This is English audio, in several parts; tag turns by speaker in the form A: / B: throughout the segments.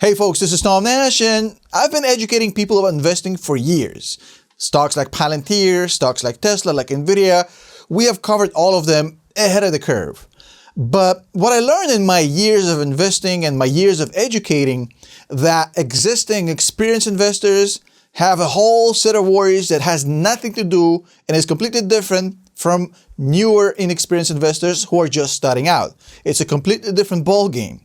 A: Hey folks, this is Tom Nash, and I've been educating people about investing for years. Stocks like Palantir, stocks like Tesla, like Nvidia, we have covered all of them ahead of the curve. But what I learned in my years of investing and my years of educating, that existing experienced investors have a whole set of worries that has nothing to do and is completely different from newer inexperienced investors who are just starting out. It's a completely different ball game.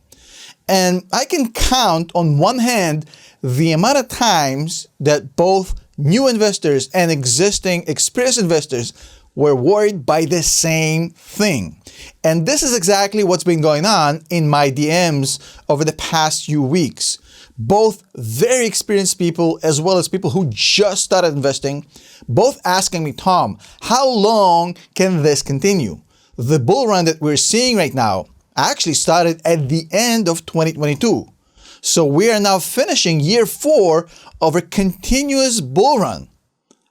A: And I can count on one hand the amount of times that both new investors and existing experienced investors were worried by the same thing. And this is exactly what's been going on in my DMs over the past few weeks. Both very experienced people as well as people who just started investing, both asking me, Tom, how long can this continue? The bull run that we're seeing right now actually started at the end of 2022. So we are now finishing year 4 of a continuous bull run.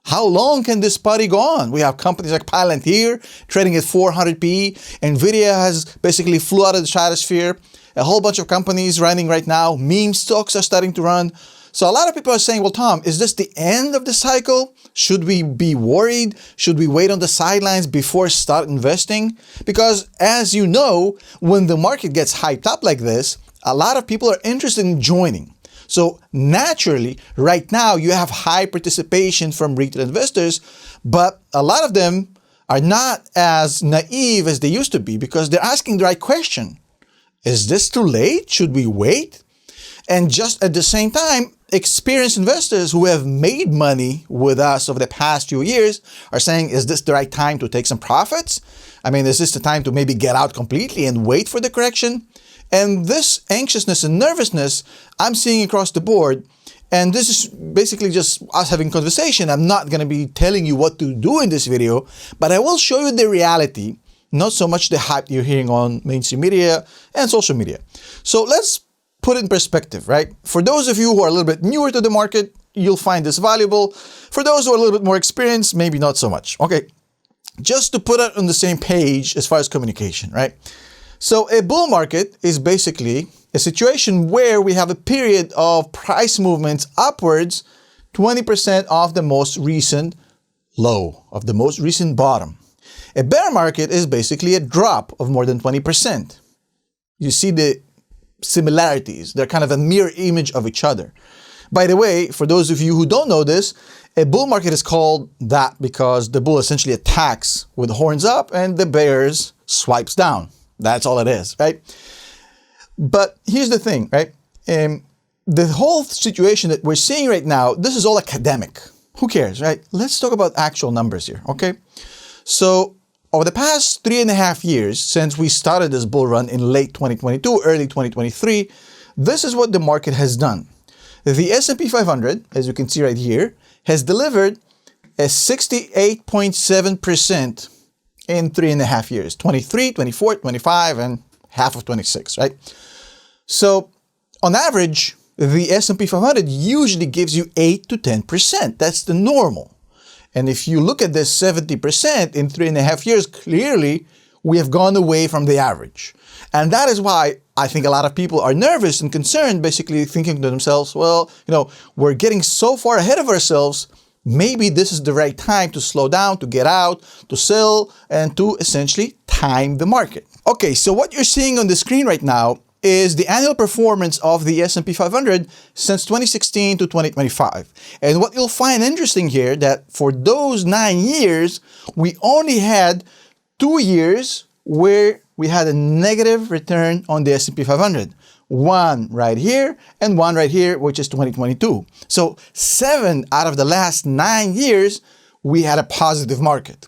A: How long can this party go on? We have companies like Palantir trading at 400 PE. Nvidia has basically flew out of the stratosphere. A whole bunch of companies running right now. Meme stocks are starting to run. So a lot of people are saying, well, Tom, is this the end of the cycle? Should we be worried? Should we wait on the sidelines before start investing? Because as you know, when the market gets hyped up like this, a lot of people are interested in joining. So naturally, right now, you have high participation from retail investors, but a lot of them are not as naive as they used to be because they're asking the right question. Is this too late? Should we wait? And just at the same time, experienced investors who have made money with us over the past few years are saying, is this the right time to take some profits? I mean, is this the time to maybe get out completely and wait for the correction? And this anxiousness and nervousness I'm seeing across the board. And this is basically just us having conversation. I'm not going to be telling you what to do in this video, but I will show you the reality, not so much the hype you're hearing on mainstream media and social media. So let's put it in perspective, right? For those of you who are a little bit newer to the market, you'll find this valuable. For those who are a little bit more experienced, maybe not so much. Okay, just to put it on the same page as far as communication, right? So a bull market is basically a situation where we have a period of price movements upwards 20% of the most recent low, of the most recent bottom. A bear market is basically a drop of more than 20%. You see the similarities. They're kind of a mirror image of each other. By the way, for those of you who don't know this, a bull market is called that because the bull essentially attacks with horns up and the bears swipes down. That's all it is, right? But here's the thing, right? The whole situation that we're seeing right now, this is all academic. Who cares, right? Let's talk about actual numbers here, okay? So over the past 3.5 years, since we started this bull run in late 2022, early 2023, this is what the market has done. The S&P 500, as you can see right here, has delivered a 68.7% in 3.5 years, 23, 24, 25, and half of 26, right? So on average, the S&P 500 usually gives you 8 to 10%. That's the normal. And if you look at this 70% in 3.5 years, clearly we have gone away from the average. And that is why I think a lot of people are nervous and concerned, basically thinking to themselves, well, we're getting so far ahead of ourselves. Maybe this is the right time to slow down, to get out, to sell, and to essentially time the market. Okay, so what you're seeing on the screen right now is the annual performance of the S&P 500 since 2016 to 2025. And what you'll find interesting here, that for those 9 years, we only had 2 years where we had a negative return on the S&P 500. One right here and one right here, which is 2022. So 7 out of the last 9 years, we had a positive market.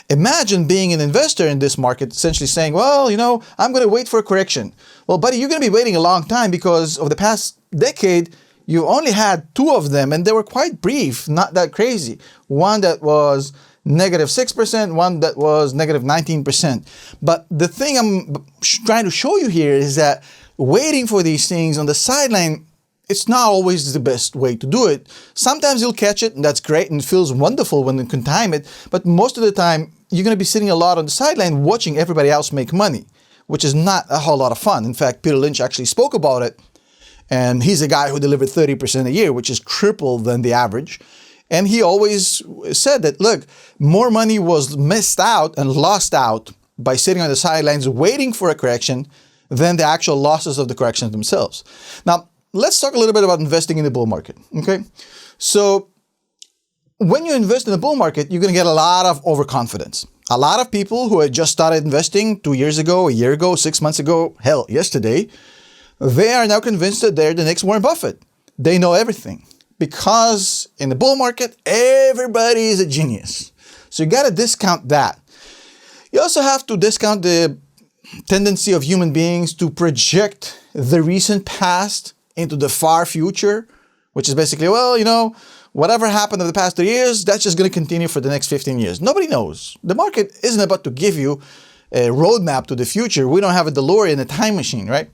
A: Imagine being an investor in this market, essentially saying, well, I'm going to wait for a correction. Well, buddy, you're going to be waiting a long time because over the past decade, you only had 2 of them and they were quite brief, not that crazy. One that was -6%, one that was -19%. But the thing I'm trying to show you here is that waiting for these things on the sideline, it's not always the best way to do it. Sometimes you'll catch it and that's great and it feels wonderful when you can time it. But most of the time, you're going to be sitting a lot on the sideline watching everybody else make money, which is not a whole lot of fun. In fact, Peter Lynch actually spoke about it And he's a guy who delivered 30% a year, which is triple than the average. And he always said that, look, more money was missed out and lost out by sitting on the sidelines waiting for a correction than the actual losses of the corrections themselves. Now, let's talk a little bit about investing in the bull market, okay? So when you invest in the bull market, you're going to get a lot of overconfidence. A lot of people who had just started investing 2 years ago, a year ago, 6 months ago, hell, yesterday, they are now convinced that they're the next Warren Buffett. They know everything because in the bull market, everybody is a genius. So you got to discount that. You also have to discount the tendency of human beings to project the recent past into the far future, which is basically, well, you know, whatever happened in the past 3 years, that's just going to continue for the next 15 years. Nobody knows. The market isn't about to give you a roadmap to the future. We don't have a DeLorean, a time machine, right?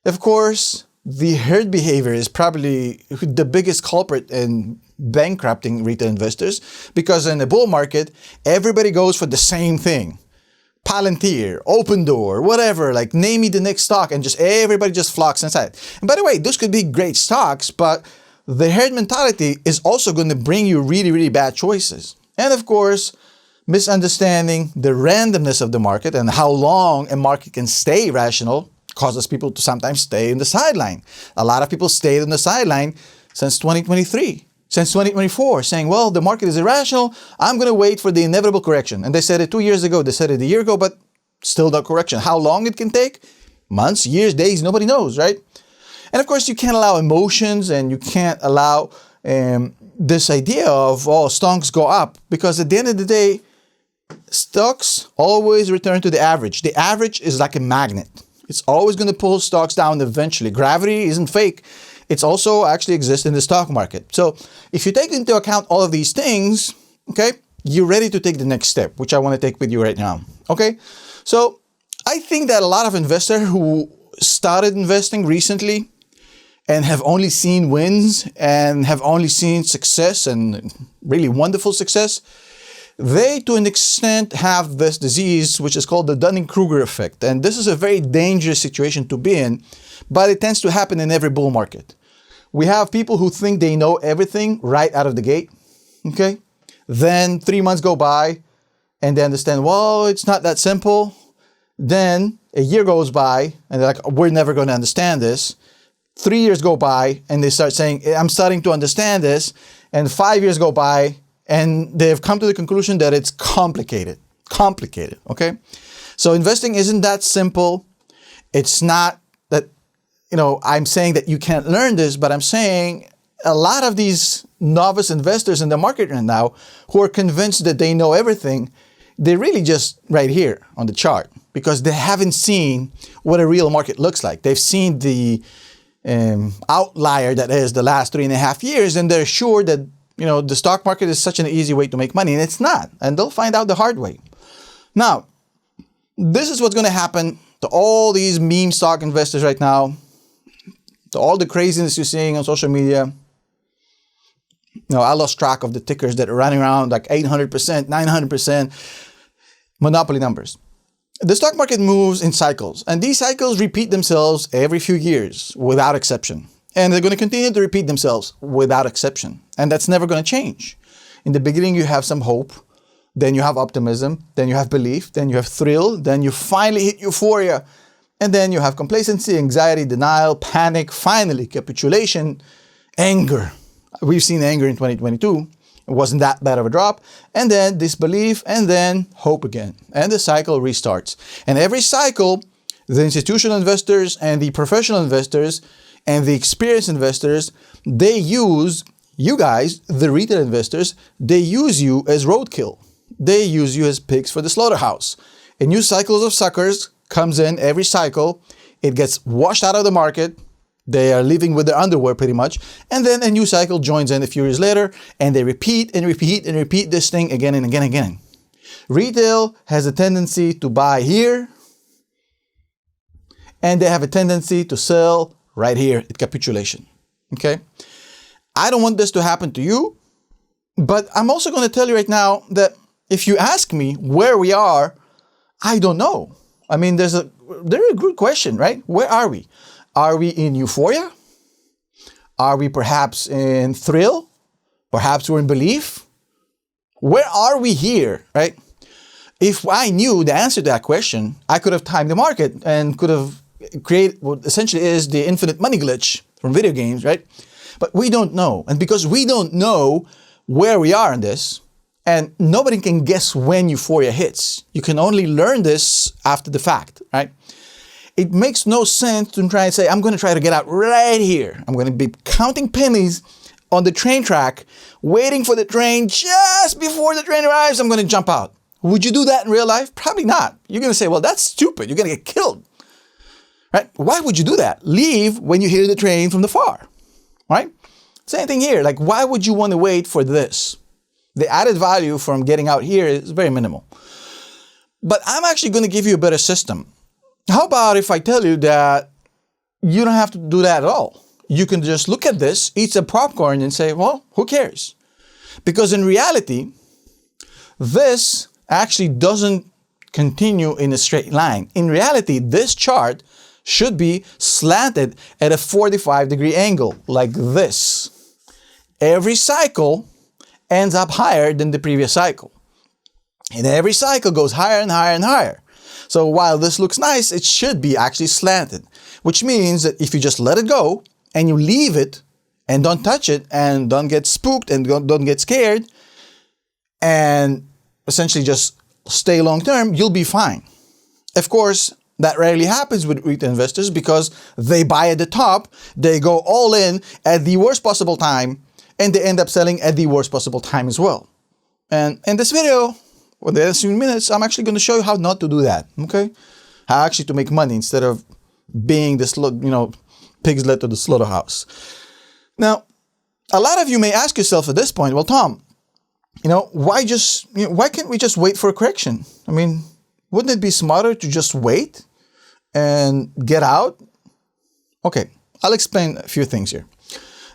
A: Of course, the herd behavior is probably the biggest culprit in bankrupting retail investors, because in the bull market, everybody goes for the same thing. Palantir, Open Door, whatever, like name me the next stock, and just everybody just flocks inside. And by the way, those could be great stocks, but the herd mentality is also going to bring you really, really bad choices. And of course, misunderstanding the randomness of the market and how long a market can stay rational causes people to sometimes stay in the sideline. A lot of people stayed on the sideline since 2023, since 2024, saying, well, the market is irrational. I'm going to wait for the inevitable correction. And they said it 2 years ago, they said it a year ago, but still no correction. How long it can take? Months, years, days, nobody knows, right? And of course, you can't allow emotions, and you can't allow this idea of, oh, stocks go up, because at the end of the day, stocks always return to the average. The average is like a magnet. It's always going to pull stocks down eventually. Gravity isn't fake. It's also actually exists in the stock market. So if you take into account all of these things, okay, you're ready to take the next step, which I want to take with you right now. Okay, so I think that a lot of investors who started investing recently and have only seen wins and have only seen success and really wonderful success, they, to an extent, have this disease, which is called the Dunning-Kruger effect. And this is a very dangerous situation to be in, but it tends to happen in every bull market. We have people who think they know everything right out of the gate, okay? Then 3 months go by, and they understand, well, it's not that simple. Then a year goes by, and they're like, we're never going to understand this. 3 years go by, and they start saying, I'm starting to understand this. And 5 years go by, and they've come to the conclusion that it's complicated, okay? So investing isn't that simple. It's not that, you know, I'm saying that you can't learn this, but I'm saying a lot of these novice investors in the market right now who are convinced that they know everything, they're really just right here on the chart because they haven't seen what a real market looks like. They've seen the outlier that is the last 3.5 years, and they're sure that, you know, the stock market is such an easy way to make money, and it's not. And they'll find out the hard way. Now, this is what's going to happen to all these meme stock investors right now, to all the craziness you're seeing on social media. You know, I lost track of the tickers that are running around like 800%, 900%, monopoly numbers. The stock market moves in cycles, and these cycles repeat themselves every few years without exception. And they're going to continue to repeat themselves without exception. And that's never going to change. In the beginning, you have some hope. Then you have optimism. Then you have belief. Then you have thrill. Then you finally hit euphoria. And then you have complacency, anxiety, denial, panic, finally capitulation, anger. We've seen anger in 2022. It wasn't that bad of a drop. And then disbelief, and then hope again. And the cycle restarts. And every cycle, the institutional investors and the professional investors and the experienced investors, they use you guys, the retail investors, they use you as roadkill. They use you as pigs for the slaughterhouse. A new cycle of suckers comes in every cycle. It gets washed out of the market. They are living with their underwear pretty much. And then a new cycle joins in a few years later, and they repeat and repeat and repeat this thing again and again and again. Retail has a tendency to buy here, and they have a tendency to sell right here at capitulation, okay? I don't want this to happen to you, but I'm also going to tell you right now that if you ask me where we are, I don't know. I mean, there's a good question, right? Where are we? Are we in euphoria? Are we perhaps in thrill? Perhaps we're in belief? Where are we here, right? If I knew the answer to that question, I could have timed the market and could have created what essentially is the infinite money glitch from video games, right? But we don't know. And because we don't know where we are in this, and nobody can guess when euphoria hits. You can only learn this after the fact, right? It makes no sense to try and say, I'm going to try to get out right here. I'm going to be counting pennies on the train track, waiting for the train just before the train arrives. I'm going to jump out. Would you do that in real life? Probably not. You're going to say, well, that's stupid. You're going to get killed, right? Why would you do that? Leave when you hear the train from the far, right? Same thing here. Like, why would you want to wait for this? The added value from getting out here is very minimal. But I'm actually going to give you a better system. How about if I tell you that you don't have to do that at all? You can just look at this, eat some popcorn and say, well, who cares? Because in reality, this actually doesn't continue in a straight line. In reality, this chart should be slanted at a 45-degree angle like this. Every cycle ends up higher than the previous cycle. And every cycle goes higher and higher and higher. So while this looks nice, it should be actually slanted, which means that if you just let it go and you leave it and don't touch it and don't get spooked and don't get scared and essentially just stay long term, you'll be fine. Of course, that rarely happens with retail investors because they buy at the top, they go all in at the worst possible time, and they end up selling at the worst possible time as well. And in this video, for the next few minutes, I'm actually going to show you how not to do that, okay? How actually to make money instead of being this, pigs led to the slaughterhouse. Now, a lot of you may ask yourself at this point, well, Tom, why can't we just wait for a correction? I mean, wouldn't it be smarter to just wait and get out? Okay, I'll explain a few things here.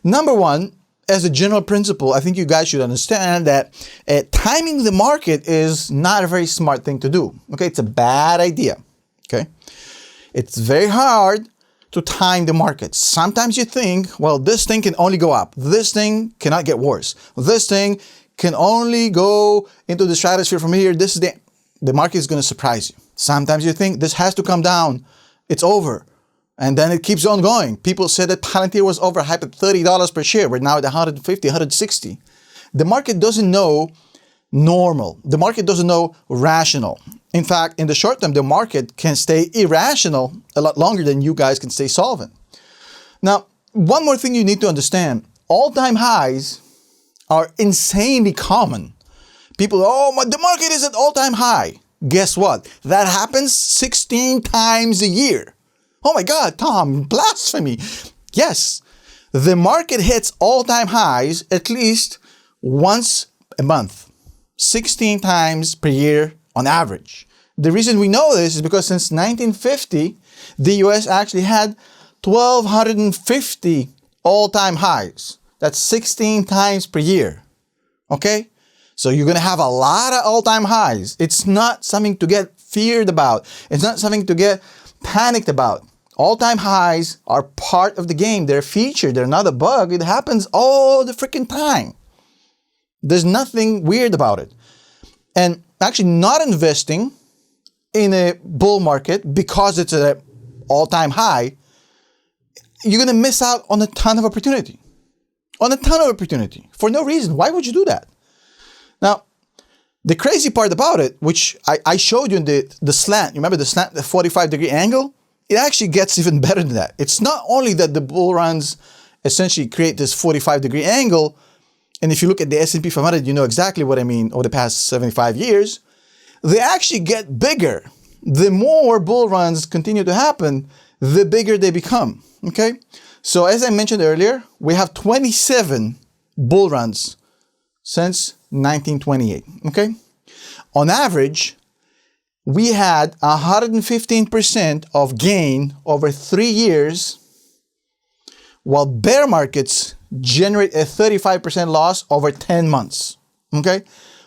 A: Number one, as a general principle, I think you guys should understand that timing the market is not a very smart thing to do. Okay, it's a bad idea. Okay, it's very hard to time the market. Sometimes you think, well, this thing can only go up. This thing cannot get worse. This thing can only go into the stratosphere from here. The market is going to surprise you. Sometimes you think this has to come down. It's over. And then it keeps on going. People said that Palantir was overhyped at $30 per share. We're now at 150, 160. The market doesn't know normal. The market doesn't know rational. In fact, in the short term, the market can stay irrational a lot longer than you guys can stay solvent. Now, one more thing you need to understand. All-time highs are insanely common. People, the market is at all-time high. Guess what? That happens 16 times a year. Oh my God, Tom, blasphemy. Yes, the market hits all-time highs at least once a month, 16 times per year on average. The reason we know this is because since 1950, the US actually had 1,250 all-time highs. That's 16 times per year, okay? So you're going to have a lot of all-time highs. It's not something to get feared about. It's not something to get panicked about. All-time highs are part of the game. They're a feature. They're not a bug. It happens all the freaking time. There's nothing weird about it. And actually not investing in a bull market because it's at an all-time high, you're going to miss out on a ton of opportunity. On a ton of opportunity for no reason. Why would you do that? Now, the crazy part about it, which I showed you in the slant, you remember the slant, the 45-degree angle? It actually gets even better than that. It's not only that the bull runs essentially create this 45-degree angle, and if you look at the S&P 500, you know exactly what I mean over the past 75 years, they actually get bigger. The more bull runs continue to happen, the bigger they become, okay? So as I mentioned earlier, we have 27 bull runs since 1928, okay? On average, we had 115% of gain over 3 years, while bear markets generate a 35% loss over 10 months, okay?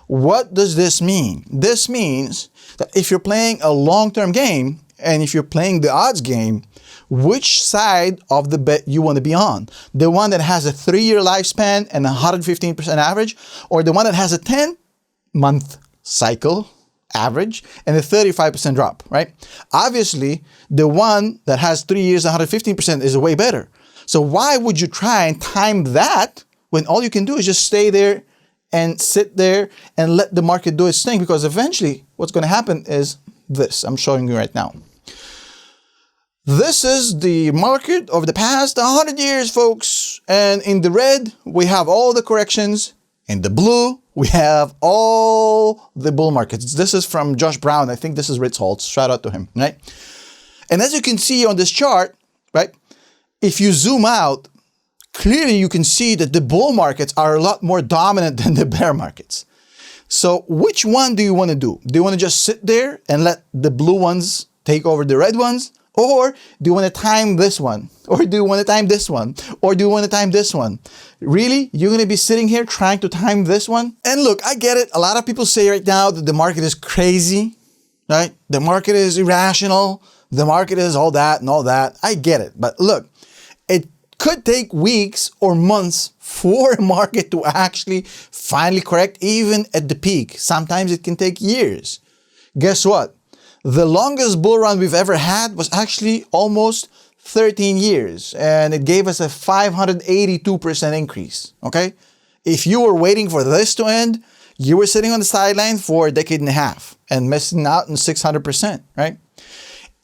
A: What does this mean? This means that if you're playing a long-term game And if you're playing the odds game, which side of the bet you want to be on? The one that has a 3-year lifespan and 115% average, or the one that has a 10-month cycle average and a 35% drop, right? Obviously, the one that has 3 years and 115% is way better. So why would you try and time that when all you can do is just stay there and sit there and let the market do its thing? Because eventually what's going to happen is this. I'm showing you right now. This is the market over the past 100 years, folks. And in the red, we have all the corrections. In the blue, we have all the bull markets. This is from Josh Brown. I think this is Ritz-Holtz. Shout out to him, right? And as you can see on this chart, right, if you zoom out, clearly you can see that the bull markets are a lot more dominant than the bear markets. So which one do you want to do? Do you want to just sit there and let the blue ones take over the red ones? Or do you want to time this one? Or do you want to time this one? Or do you want to time this one? Really? You're going to be sitting here trying to time this one? And look, I get it. A lot of people say right now that the market is crazy, right? The market is irrational. The market is all that and all that. I get it. But look, it could take weeks or months for a market to actually finally correct, even at the peak. Sometimes it can take years. Guess what? The longest bull run we've ever had was actually almost 13 years, and it gave us a 582% increase, okay? If you were waiting for this to end, you were sitting on the sideline for a decade and a half and missing out on 600%, right?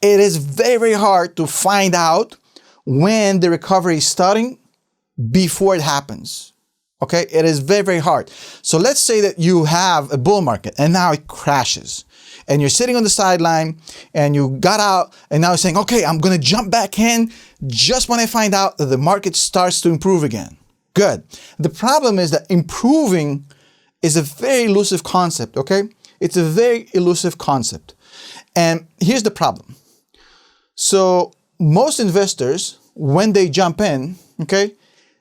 A: It is very hard to find out when the recovery is starting before it happens, okay? It is very hard. So let's say that you have a bull market and now it crashes. And you're sitting on the sideline and you got out and now you're saying, okay, I'm going to jump back in just when I find out that the market starts to improve again. Good. The problem is that improving is a very elusive concept, okay? It's a very elusive concept. And here's the problem. So most investors, when they jump in, okay,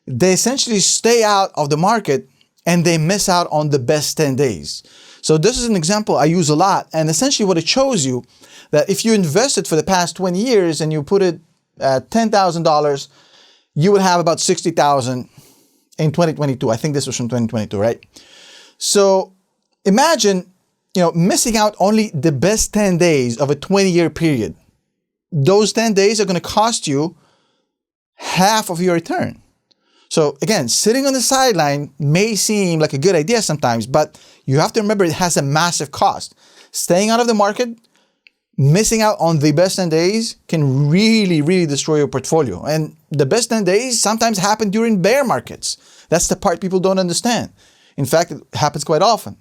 A: they essentially stay out of the market and they miss out on the best 10 days. So this is an example I use a lot. And essentially what it shows you that if you invested for the past 20 years and you put it at $10,000, you would have about $60,000 in 2022. I think this was from 2022, right? So imagine, missing out only the best 10 days of a 20-year period. Those 10 days are going to cost you half of your return. So again, sitting on the sideline may seem like a good idea sometimes, but you have to remember it has a massive cost. Staying out of the market, missing out on the best 10 days can really, really destroy your portfolio. And the best 10 days sometimes happen during bear markets. That's the part people don't understand. In fact, it happens quite often.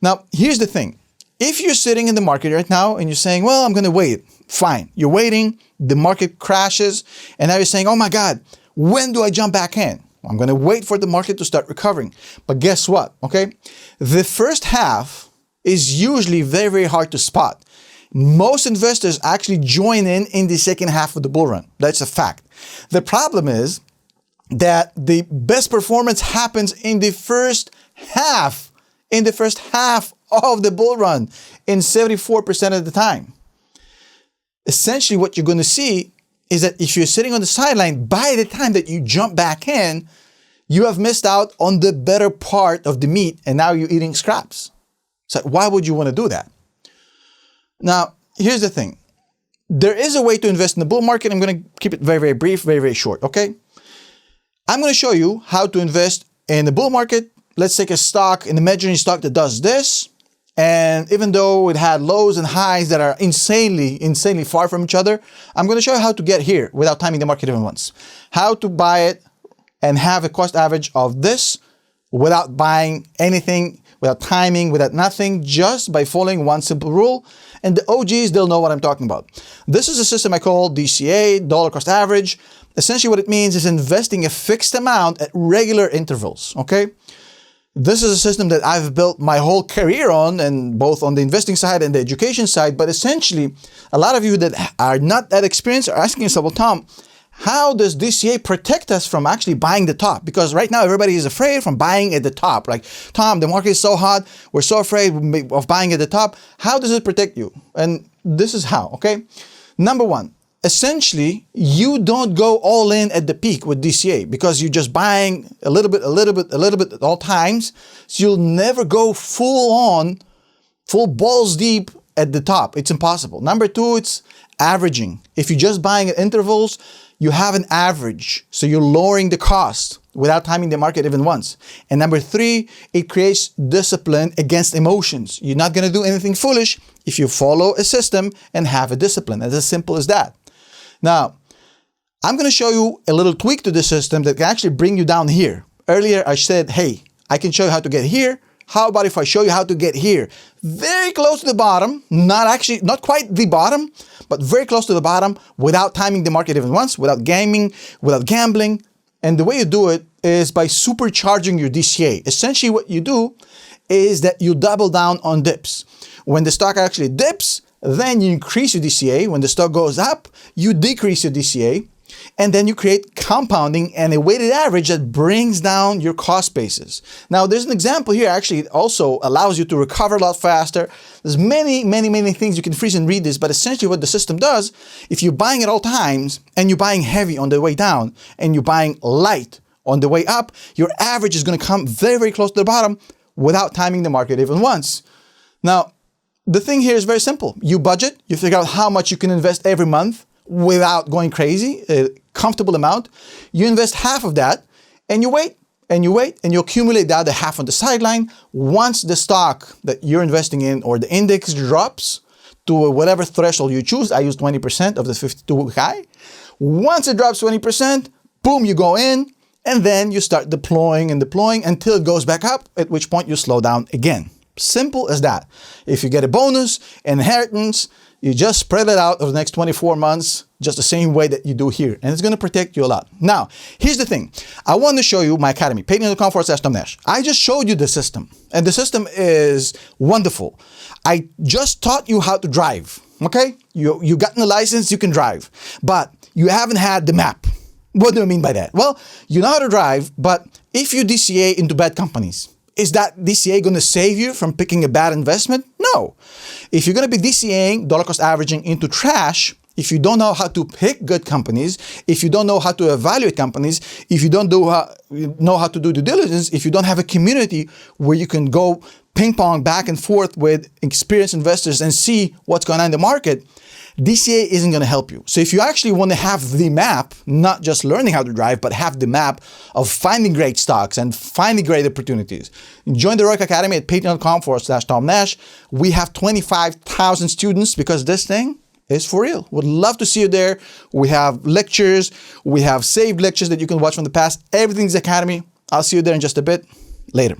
A: Now, here's the thing. If you're sitting in the market right now and you're saying, well, I'm going to wait. Fine. You're waiting. The market crashes. And now you're saying, oh my God, when do I jump back in? I'm going to wait for the market to start recovering. But guess what? Okay. The first half is usually very, very hard to spot. Most investors actually join in the second half of the bull run. That's a fact. The problem is that the best performance happens in the first half. In the first half of the bull run, in 74% of the time. Essentially, what you're going to see is that if you're sitting on the sideline, by the time that you jump back in, you have missed out on the better part of the meat, and now you're eating scraps. So why would you want to do that? Now, here's the thing. There is a way to invest in the bull market. I'm going to keep it very, very brief, very, very short, okay? I'm going to show you how to invest in the bull market. Let's take a stock, an imaginary stock that does this. And even though it had lows and highs that are insanely far from each other, I'm going to show you how to get here without timing the market even once. How to buy it and have a cost average of this without buying anything, without timing, without nothing, just by following one simple rule. And the OGs, they'll know what I'm talking about. This is a system I call DCA, dollar cost average. Essentially what it means is investing a fixed amount at regular intervals, okay? This is a system that I've built my whole career on, and both on the investing side and the education side. But essentially, a lot of you that are not that experienced are asking yourself, well, Tom, how does DCA protect us from actually buying the top? Because right now, everybody is afraid from buying at the top. Like, Tom, the market is so hot. We're so afraid of buying at the top. How does it protect you? And this is how, okay? Number one, essentially, you don't go all in at the peak with DCA because you're just buying a little bit at all times. So you'll never go full balls deep at the top. It's impossible. Number two, it's averaging. If you're just buying at intervals, you have an average. So you're lowering the cost without timing the market even once. And number three, it creates discipline against emotions. You're not going to do anything foolish if you follow a system and have a discipline. It's as simple as that. Now, I'm going to show you a little tweak to the system that can actually bring you down here. Earlier, I said, hey, I can show you how to get here. How about if I show you how to get here? Very close to the bottom, not quite the bottom, but very close to the bottom without timing the market even once, without gaming, without gambling. And the way you do it is by supercharging your DCA. Essentially what you do is that you double down on dips. When the stock actually dips, then you increase your DCA. When the stock goes up, you decrease your DCA. And then you create compounding and a weighted average that brings down your cost basis. Now, there's an example here. Actually, it also allows you to recover a lot faster. There's many things. You can freeze and read this, but essentially what the system does, if you're buying at all times and you're buying heavy on the way down and you're buying light on the way up, your average is going to come very close to the bottom without timing the market even once. Now, the thing here is very simple. You budget, you figure out how much you can invest every month without going crazy, a comfortable amount. You invest half of that and you wait and you wait and you accumulate the other half on the sideline. Once the stock that you're investing in or the index drops to whatever threshold you choose, I use 20% of the 52 high. Once it drops 20%, boom, you go in and then you start deploying until it goes back up, at which point you slow down again. Simple as that. If you get a bonus, inheritance, you just spread it out over the next 24 months, just the same way that you do here. And it's going to protect you a lot. Now, here's the thing. I want to show you my academy, patreon.com/TomNash. I just showed you the system. And the system is wonderful. I just taught you how to drive. Okay? You gotten a license, you can drive. But you haven't had the map. What do I mean by that? Well, you know how to drive, but if you DCA into bad companies, is that DCA going to save you from picking a bad investment? No. If you're going to be DCAing, dollar cost averaging into trash, if you don't know how to pick good companies, if you don't know how to evaluate companies, if you don't know how to do due diligence, if you don't have a community where you can go ping pong back and forth with experienced investors and see what's going on in the market, DCA isn't going to help you. So if you actually want to have the map, not just learning how to drive, but have the map of finding great stocks and finding great opportunities, join the ROIC Academy at patreon.com/TomNash. We have 25,000 students because this thing is for real. Would love to see you there. We have lectures. We have saved lectures that you can watch from the past. Everything's Academy. I'll see you there in just a bit. Later.